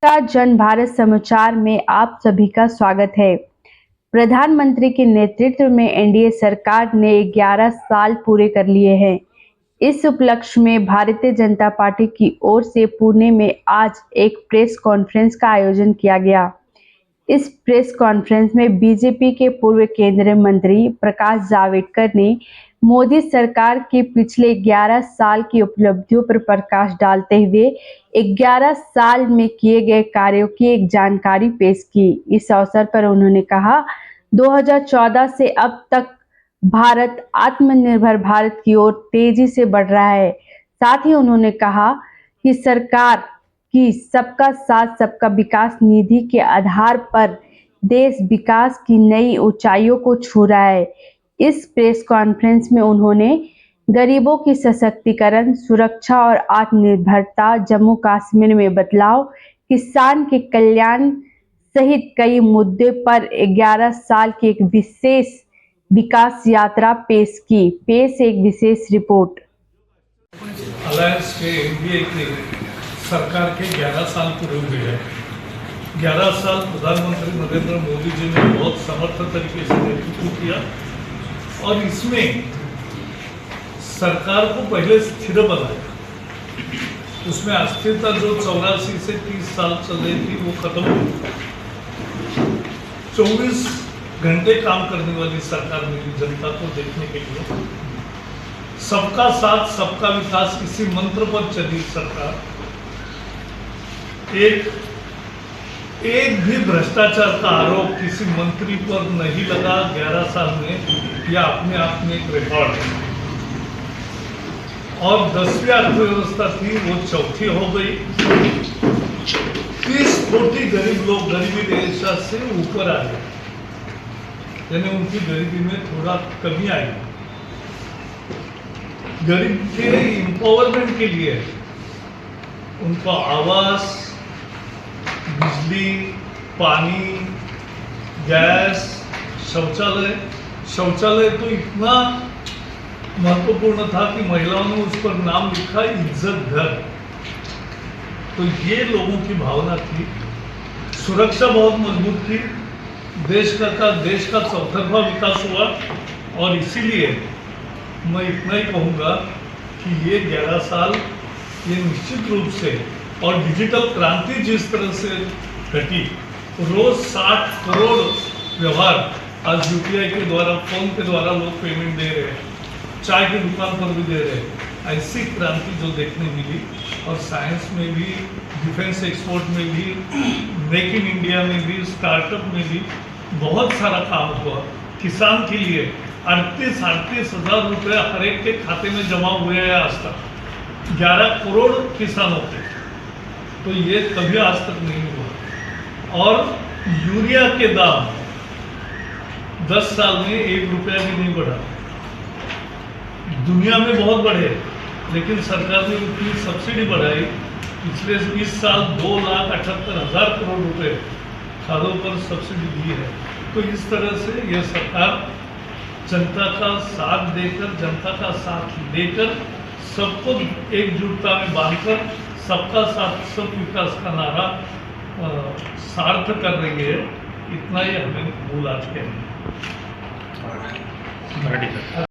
का जन भारत समाचार में आप सभी का स्वागत है। प्रधानमंत्री के नेतृत्व में एनडीए सरकार ने 11 साल पूरे कर लिए हैं। इस उपलक्ष्य में भारतीय जनता पार्टी की ओर से पुणे में आज एक प्रेस कॉन्फ्रेंस का आयोजन किया गया। इस प्रेस कॉन्फ्रेंस में बीजेपी के पूर्व केंद्रीय मंत्री प्रकाश जावड़ेकर ने मोदी सरकार के पिछले 11 साल की उपलब्धियों पर प्रकाश डालते हुए 11 साल में किए गए कार्यों की एक जानकारी पेश की। इस अवसर पर उन्होंने कहा, 2014 से अब तक भारत आत्मनिर्भर भारत की ओर तेजी से बढ़ रहा है। साथ ही उन्होंने कहा कि सरकार की सबका साथ सबका विकास निधि के आधार पर देश विकास की नई ऊंचाइयों को छू रहा है। इस प्रेस कॉन्फ्रेंस में उन्होंने गरीबों की सशक्तिकरण, सुरक्षा और आत्मनिर्भरता, जम्मू कश्मीर में बदलाव, किसान के कल्याण सहित कई मुद्दे पर 11 साल की एक विशेष विकास यात्रा पेश की। एक विशेष रिपोर्ट। अलायंस के एनडीए के सरकार के 11 साल पूरे हुए हैं। 11 साल प्रधानमंत्री नरेंद्र मोदी जी ने बहुत समर्थ तरीके से नेतृत्व किया और इसमें सरकार को पहले स्थिर बनाया। उसमें अस्थिरता जो 84 से 30 साल चल रही थी वो खत्म हुई। 24 घंटे काम करने वाली सरकार मिली जनता को देखने के लिए। सबका साथ सबका विकास इसी मंत्र पर चली सरकार। एक भी भ्रष्टाचार का आरोप किसी मंत्री पर नहीं लगा 11 साल में। यह अपने आप में एक रिकॉर्ड है। और 10वीं अर्थव्यवस्था थी वो चौथी हो गई। 30 कोटि गरीब लोग गरीबी रेखा से ऊपर आ गए, यानी उनकी गरीबी में थोड़ा कमी आई। गरीब के एम्पावरमेंट के लिए उनका आवास, बिजली, पानी, गैस, शौचालय तो इतना महत्वपूर्ण था कि महिलाओं ने उस पर नाम लिखा इज्जत घर। तो ये लोगों की भावना थी। सुरक्षा बहुत मजबूत थी। देश का चौतरफा विकास हुआ और इसीलिए मैं इतना ही कहूँगा कि ये 11 साल ये निश्चित रूप से, और डिजिटल क्रांति जिस तरह से घटी, रोज 60 करोड़ व्यवहार आज यूपीआई के द्वारा, फोन के द्वारा लोग पेमेंट दे रहे हैं, चाय की दुकान पर भी दे रहे हैं। ऐसी क्रांति जो देखने मिली। और साइंस में भी, डिफेंस एक्सपोर्ट में भी, मेक इन इंडिया में भी, स्टार्टअप में भी बहुत सारा काम हुआ। किसान के लिए 38 हजार रुपये हर एक के खाते में जमा हुए हैं आज तक, 11 करोड़ किसानों के। तो ये कभी आज तक नहीं हुआ। और यूरिया के दाम 10 साल में 1 रुपया भी नहीं बढ़ा। दुनिया में बहुत बढ़े, लेकिन सरकार ने उतनी सब्सिडी बढ़ाई। पिछले 20 साल 2,78,000 करोड़ रुपए खादों पर सब्सिडी दी है। तो इस तरह से यह सरकार जनता का साथ देकर, जनता का साथ लेकर, सबको एकजुटता में बांधकर सबका साथ सब विकास का नारा सार्थ कर रही है। इतना ही हमें मूल आज कहना है।